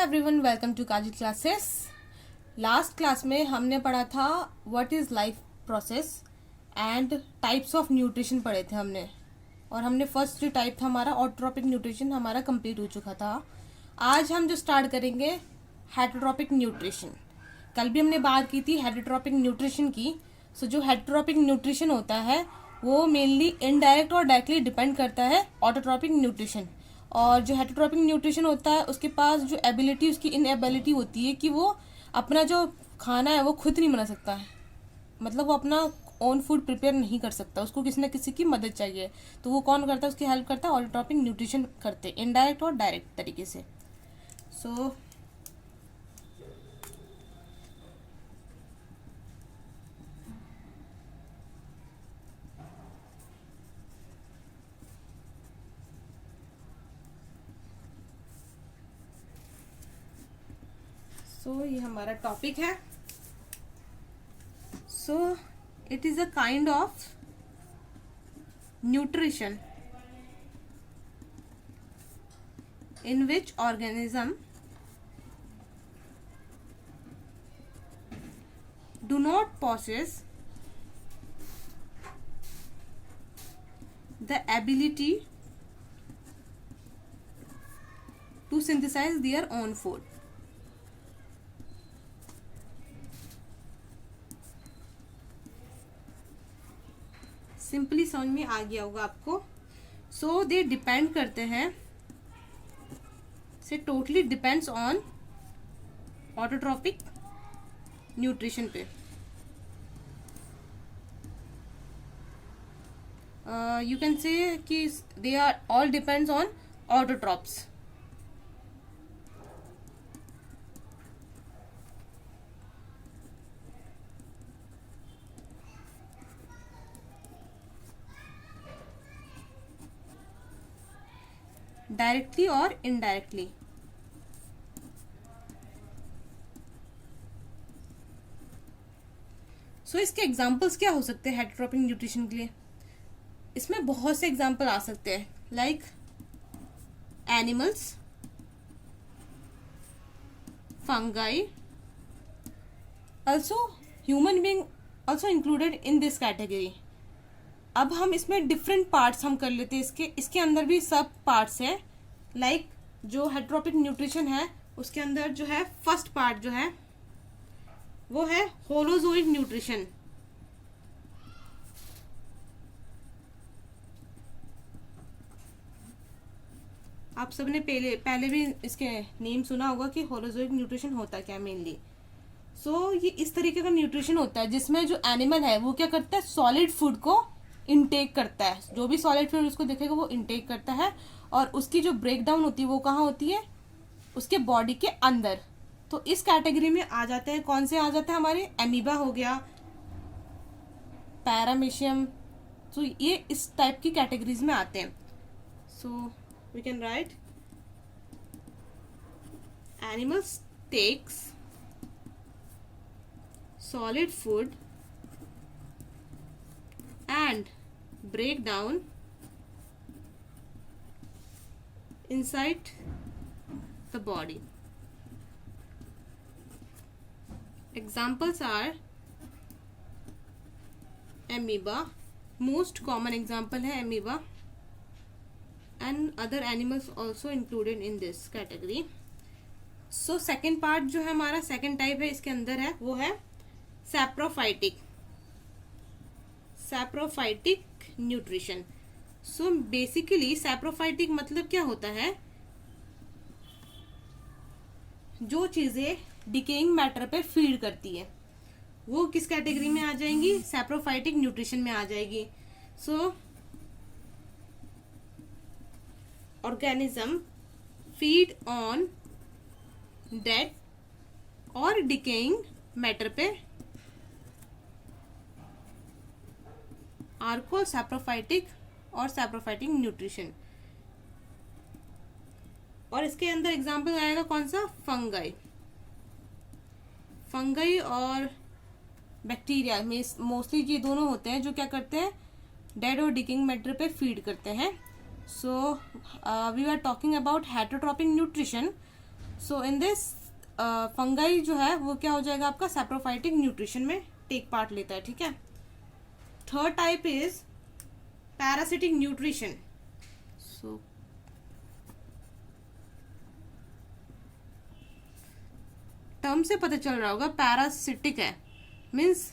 Everyone, welcome to Kazi classes. Last class में हमने पढ़ा था what is life process and types of nutrition पढ़े थे हमने। और हमने फर्स्ट जो टाइप था हमारा ऑटोट्रॉपिक न्यूट्रिशन हमारा कंप्लीट हो चुका था। आज हम जो स्टार्ट करेंगे हेटरोट्रॉपिक न्यूट्रिशन। कल भी हमने बात की थी हेटरोट्रॉपिक न्यूट्रिशन की। सो जो हेटरोट्रॉपिक न्यूट्रिशन होता है वो मेनली इनडायरेक्ट और डायरेक्टली डिपेंड करता है ऑटोट्रॉपिक न्यूट्रिशन। और जो हेटरोट्रॉपिक न्यूट्रिशन होता है उसके पास जो एबिलिटी उसकी इनएबिलिटी होती है कि वो अपना जो खाना है वो खुद नहीं बना सकता है, मतलब वो अपना ओन फूड प्रिपेयर नहीं कर सकता, उसको किसी न किसी की मदद चाहिए। तो वो कौन करता है, उसकी हेल्प करता है ऑटोट्रॉपिक न्यूट्रिशन करते, इनडायरेक्ट और डायरेक्ट तरीके से। सो ये हमारा टॉपिक है। So it is a kind of nutrition in which organism do not possess the ability to synthesize their own food. Simply समझ में आ गया होगा आपको। सो दे डिपेंड करते हैं, से totally depends on autotrophic nutrition पे। यू कैन से कि they are all depends on autotrophs. Directly और इनडायरेक्टली। सो इसके एग्जांपल्स क्या हो सकते हैं हेटरोट्रॉपिक न्यूट्रिशन के लिए? इसमें बहुत से एग्जांपल आ सकते हैं, like animals, fungi, also human being also included in this category. अब हम इसमें डिफरेंट पार्ट्स हम कर लेते हैं, इसके अंदर भी सब पार्ट्स है। लाइक जो हेटरोट्रॉपिक न्यूट्रिशन है उसके अंदर जो है फर्स्ट पार्ट जो है वो है होलोजोइक न्यूट्रिशन। आप सबने पहले भी इसके नेम सुना होगा कि होलोजोइक न्यूट्रिशन होता क्या मेनली। सो ये इस तरीके का न्यूट्रिशन होता है जिसमें जो एनिमल है वो क्या करता है, सॉलिड फूड को इनटेक करता है। जो भी सॉलिड फूड उसको देखेगा वो इनटेक करता है, और उसकी जो ब्रेक डाउन होती है वो कहाँ होती है, उसके बॉडी के अंदर। तो इस कैटेगरी में आ जाते हैं, कौन से आ जाते हैं हमारे, एमीबा हो गया, पैरामीशियम। तो ये इस टाइप की कैटेगरीज में आते हैं। So we can write animals takes solid food and break down inside the body. Examples are amoeba, most common example है amoeba, and other animals also included in this category. So second part जो है हमारा second type है इसके अंदर है वो है saprophytic nutrition. So basically saprophytic मतलब क्या होता है, जो चीजें डिकेइंग मैटर पे फीड करती है वो किस कैटेगरी में आ जाएंगी, सैप्रोफाइटिक न्यूट्रिशन में आ जाएगी। सो ऑर्गेनिज्म फीड ऑन डेड और डिकेइंग मैटर पे आर्को सैप्रोफाइटिक और सैप्रोफाइटिक न्यूट्रिशन। और इसके अंदर एग्जांपल आएगा कौन सा, फंगाई और बैक्टीरिया में मोस्टली ये दोनों होते हैं जो क्या करते हैं, डेड और डिकिंग मैटर पे फीड करते हैं। So we are talking about heterotrophic nutrition. So in this fungi जो है वो क्या हो जाएगा आपका सैप्रोफाइटिक न्यूट्रिशन में टेक पार्ट लेता है, ठीक है। Third type is parasitic nutrition. So term से पता चल रहा होगा पैरासिटिक है, means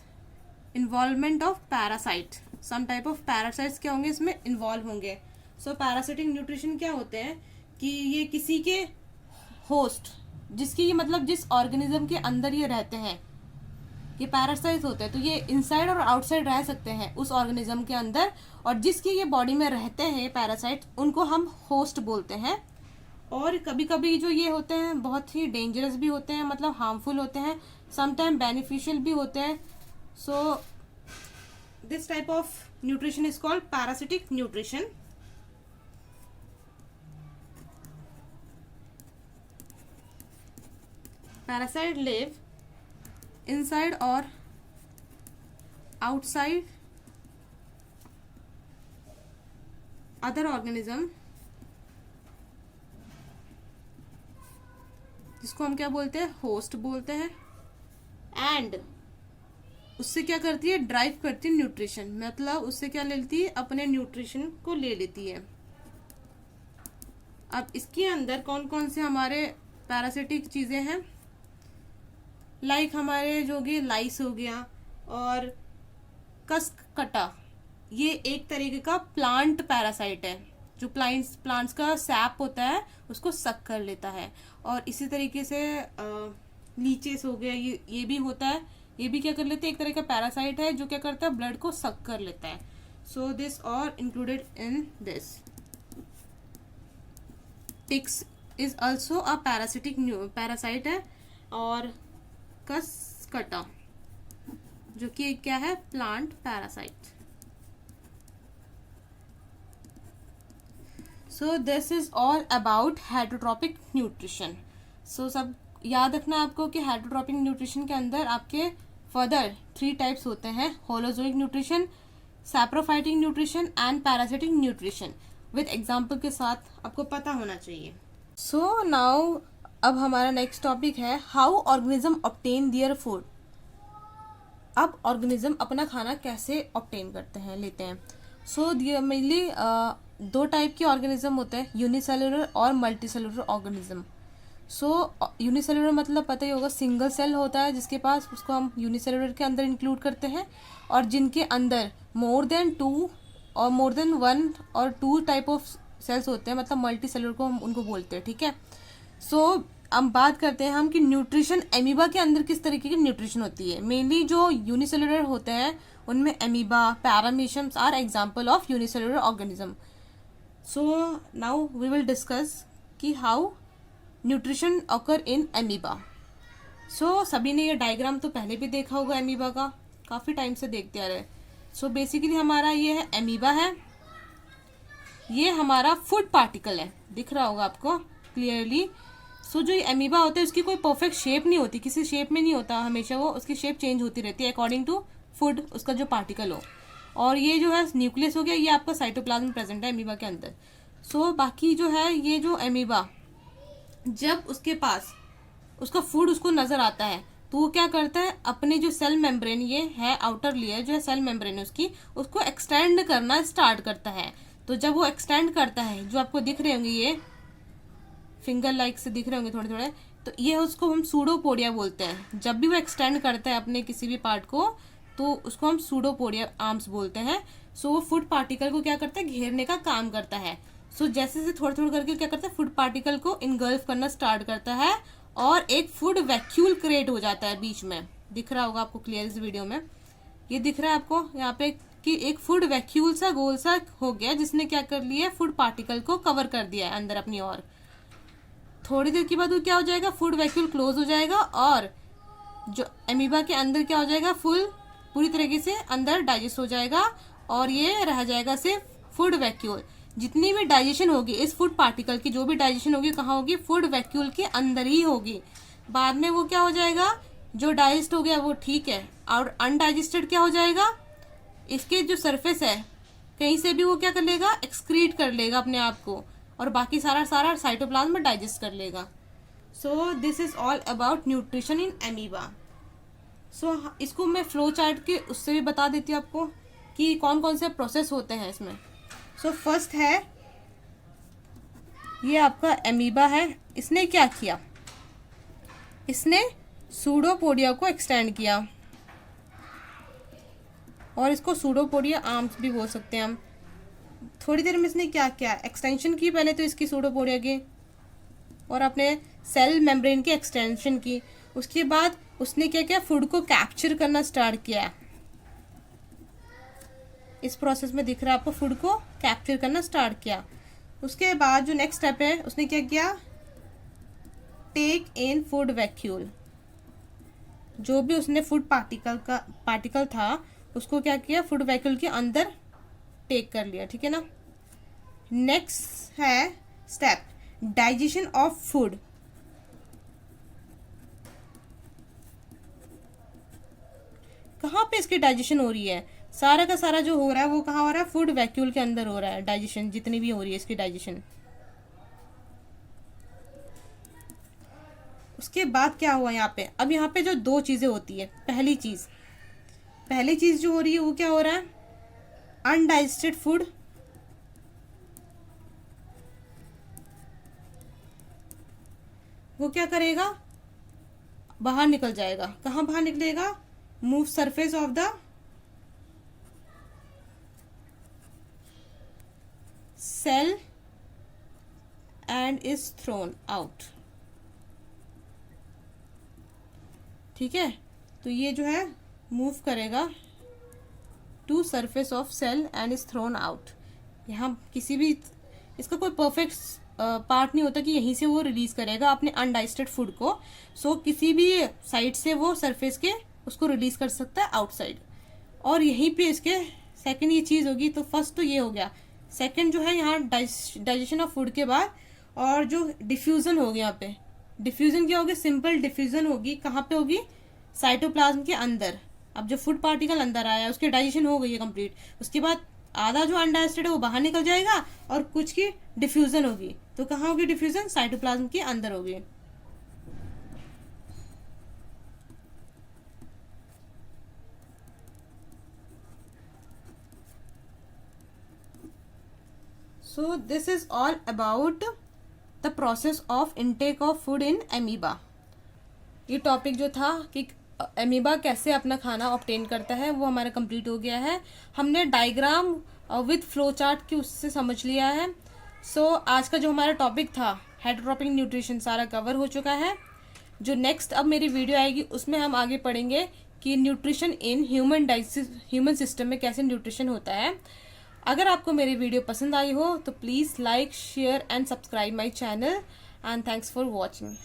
involvement of parasite, some type of parasites क्या होंगे इसमें इन्वॉल्व होंगे। सो पैरासिटिक न्यूट्रिशन क्या होते हैं कि ये किसी के होस्ट, जिसकी ये मतलब जिस ऑर्गेनिज्म के अंदर ये रहते हैं, ये पैरासाइट होते हैं, तो ये इनसाइड और आउटसाइड रह सकते हैं उस ऑर्गेनिज्म के अंदर, और जिसकी ये बॉडी में रहते हैं पैरासाइट उनको हम होस्ट बोलते हैं। और कभी कभी जो ये होते हैं बहुत ही डेंजरस भी होते हैं, मतलब हार्मफुल होते हैं, समटाइम बेनिफिशियल भी होते हैं। So this type of nutrition is called parasitic nutrition. Parasite live inside or outside other organism, जिसको हम क्या बोलते हैं होस्ट बोलते हैं, एंड उससे क्या करती है ड्राइव करती है न्यूट्रिशन, मतलब उससे क्या ले लेती है अपने न्यूट्रिशन को ले लेती है। अब इसके अंदर कौन कौन से हमारे पैरासिटिक चीजें हैं, लाइक हमारे जो कि लाइस हो गया और कस्कटा, ये एक तरीके का प्लांट पैरासाइट है जो प्लांट्स का सैप होता है उसको सक कर लेता है। और इसी तरीके से लीचेस हो गया, ये भी होता है, ये भी क्या कर लेते हैं एक तरह का पैरासाइट है जो क्या करता है ब्लड को सक कर लेता है। सो दिस और included in this. Ticks is also a parasitic parasite है, और कस्कटा जो कि क्या है plant parasite. So this is all about heterotrophic nutrition. So सब याद रखना आपको कि हेटरोट्रॉपिक न्यूट्रिशन के अंदर आपके फर्दर 3 टाइप्स होते हैं, holozoic nutrition, saprophytic nutrition and parasitic nutrition. With example के साथ आपको पता होना चाहिए। सो नाउ अब हमारा नेक्स्ट टॉपिक है how organism obtain their food. अब ऑर्गेनिज्म अपना खाना कैसे ऑब्टेन करते हैं, लेते हैं। सो मेनली 2 टाइप के ऑर्गेनिज्म होते हैं, यूनिसेलुलर और मल्टीसेलुलर ऑर्गेनिज्म। सो यूनिसेलुलर मतलब पता ही होगा सिंगल सेल होता है जिसके पास, उसको हम यूनिसेलुलर के अंदर इंक्लूड करते हैं, और जिनके अंदर मोर देन 2 और मोर देन 1 और 2 टाइप ऑफ सेल्स होते हैं, मतलब मल्टी सेलुलर को हम उनको बोलते हैं, ठीक है। सो अब बात करते हैं हम कि न्यूट्रिशन एमीबा के अंदर किस तरीके की न्यूट्रिशन होती है। मेनली जो यूनिसेलुलर होते हैं उनमें amoeba, parameciums are example of unicellular organism. So now we will discuss कि how nutrition occur in amoeba. So सभी ने ये डायग्राम तो पहले भी देखा होगा एमीबा का, काफ़ी टाइम से देखते आ रहे हैं। सो बेसिकली हमारा ये है एमीबा है, ये हमारा फूड पार्टिकल है, दिख रहा होगा आपको क्लियरली। सो जो एमीबा होता है उसकी कोई परफेक्ट शेप नहीं होती, किसी शेप में नहीं होता, हमेशा वो उसकी शेप चेंज होती रहती है अकॉर्डिंग टू फूड उसका जो पार्टिकल हो। और ये जो है न्यूक्लियस हो गया, ये आपका साइटोप्लाज्म में प्रेजेंट है एमीबा के अंदर। सो बाकी जो है ये जो एमीबा जब उसके पास उसका फूड उसको नजर आता है तो वो क्या करता है अपने जो सेल मेम्ब्रेन, ये है आउटर लेयर जो है सेल मेम्ब्रेन उसकी, उसको एक्सटेंड करना स्टार्ट करता है। तो जब वो एक्सटेंड करता है, जो आपको दिख रहे होंगे ये फिंगर लाइक से दिख रहे होंगे थोड़े थोड़े, तो ये उसको हम सूडोपोडिया बोलते हैं। जब भी वो एक्सटेंड करता है अपने किसी भी पार्ट को तो उसको हम सूडोपोडिया आर्म्स बोलते हैं। सो वो फूड पार्टिकल को क्या करता है घेरने का काम करता है। सो जैसे जैसे थोड़ा थोड़ा करके क्या करता है फूड पार्टिकल को इनगल्फ करना स्टार्ट करता है और एक फूड वैक्यूल क्रिएट हो जाता है बीच में, दिख रहा होगा आपको क्लियर इस वीडियो में, ये दिख रहा है आपको यहाँ पे कि एक फूड वैक्यूल सा गोल सा हो गया जिसने क्या कर लिया फूड पार्टिकल को कवर कर दिया है अंदर अपनी ओर। थोड़ी देर के बाद वो क्या हो जाएगा फूड वैक्यूल क्लोज हो जाएगा और जो एमीबा के अंदर क्या हो जाएगा पूरी तरीके से अंदर डाइजेस्ट हो जाएगा और ये रह जाएगा सिर्फ फूड वैक्यूल। जितनी भी डाइजेशन होगी इस फूड पार्टिकल की, जो भी डाइजेशन होगी कहाँ होगी फूड वैक्यूल के अंदर ही होगी। बाद में वो क्या हो जाएगा जो डाइजेस्ट हो गया वो ठीक है, और अनडाइजेस्टेड क्या हो जाएगा इसके जो सरफेस है कहीं से भी वो क्या कर लेगा एक्सक्रीट कर लेगा अपने आप को और बाकी सारा साइटोप्लाज्म में डाइजेस्ट कर लेगा। So this is all about nutrition in amoeba. So इसको मैं फ्लो चार्ट के उससे भी बता देती हूँ आपको कि कौन कौन से प्रोसेस होते हैं इसमें। सो फर्स्ट है, ये आपका एमीबा है। इसने क्या किया, इसने सूडोपोडिया को एक्सटेंड किया, और इसको सूडोपोडिया आर्म्स भी बोल सकते हैं हम। थोड़ी देर में इसने क्या किया, एक्सटेंशन की पहले तो इसकी सूडोपोडिया की, और अपने सेल मेम्ब्रेन की एक्सटेंशन की। उसके बाद उसने क्या किया, फूड को कैप्चर करना स्टार्ट किया। इस प्रोसेस में दिख रहा है आपको, फूड को कैप्चर करना स्टार्ट किया। उसके बाद जो नेक्स्ट स्टेप है, उसने क्या किया, टेक इन फूड वैक्यूल। जो भी उसने फूड पार्टिकल था उसको क्या किया, फूड वैक्यूल के अंदर टेक कर लिया, ठीक है ना। नेक्स्ट है स्टेप, डाइजेशन ऑफ फूड। कहाँ पे इसकी डाइजेशन हो रही है, सारा का सारा जो हो रहा है वो कहाँ हो रहा है, फूड वैक्यूल के अंदर हो रहा है डाइजेशन, जितनी भी हो रही है इसकी डाइजेशन। उसके बाद क्या हुआ यहाँ पे, अब यहाँ पे जो दो चीजें होती है, पहली चीज जो हो रही है वो क्या हो रहा है, अनडाइजेस्टेड फूड वो क्या करेगा, बाहर निकल जाएगा। कहाँ बाहर निकलेगा, move surface of the cell and is thrown out, ठीक है। तो ये जो है मूव करेगा to surface of cell and is thrown out. यहाँ किसी भी इसका कोई परफेक्ट पार्ट नहीं होता कि यहीं से वो रिलीज करेगा अपने अनडाइजेस्टेड फूड को। सो किसी भी साइड से वो सरफेस के उसको रिलीज कर सकता है आउटसाइड, और यहीं पे इसके सेकंड ये चीज होगी। तो फर्स्ट तो ये हो गया, सेकंड जो है यहाँ डाइजेशन ऑफ फूड के बाद, और जो डिफ्यूजन होगी यहाँ पे, डिफ्यूजन क्या होगी, सिंपल डिफ्यूजन होगी। कहाँ पे होगी, साइटोप्लाज्म के अंदर। अब जो फूड पार्टिकल अंदर आया उसकी डाइजेशन हो गई है कंप्लीट, उसके बाद आधा जो अनडाइजेस्टेड है वो बाहर निकल जाएगा, और कुछ की डिफ्यूजन होगी। तो कहाँ होगी डिफ्यूजन, साइटोप्लाज्म के अंदर होगी। सो this is all about the process of intake of food in amoeba. ये टॉपिक जो था कि एमीबा कैसे अपना खाना ऑब्टेन करता है वो हमारा कंप्लीट हो गया है। हमने डायग्राम विद फ्लो चार्ट की उससे समझ लिया है। सो आज का जो हमारा टॉपिक था हेटेरोट्रॉपिक न्यूट्रिशन सारा कवर हो चुका है। जो नेक्स्ट अब मेरी वीडियो आएगी उसमें हम आगे पढ़ेंगे कि न्यूट्रिशन इन ह्यूमन सिस्टम में कैसे न्यूट्रिशन होता है। अगर आपको मेरी वीडियो पसंद आई हो तो please like share and subscribe my channel, and thanks for watching.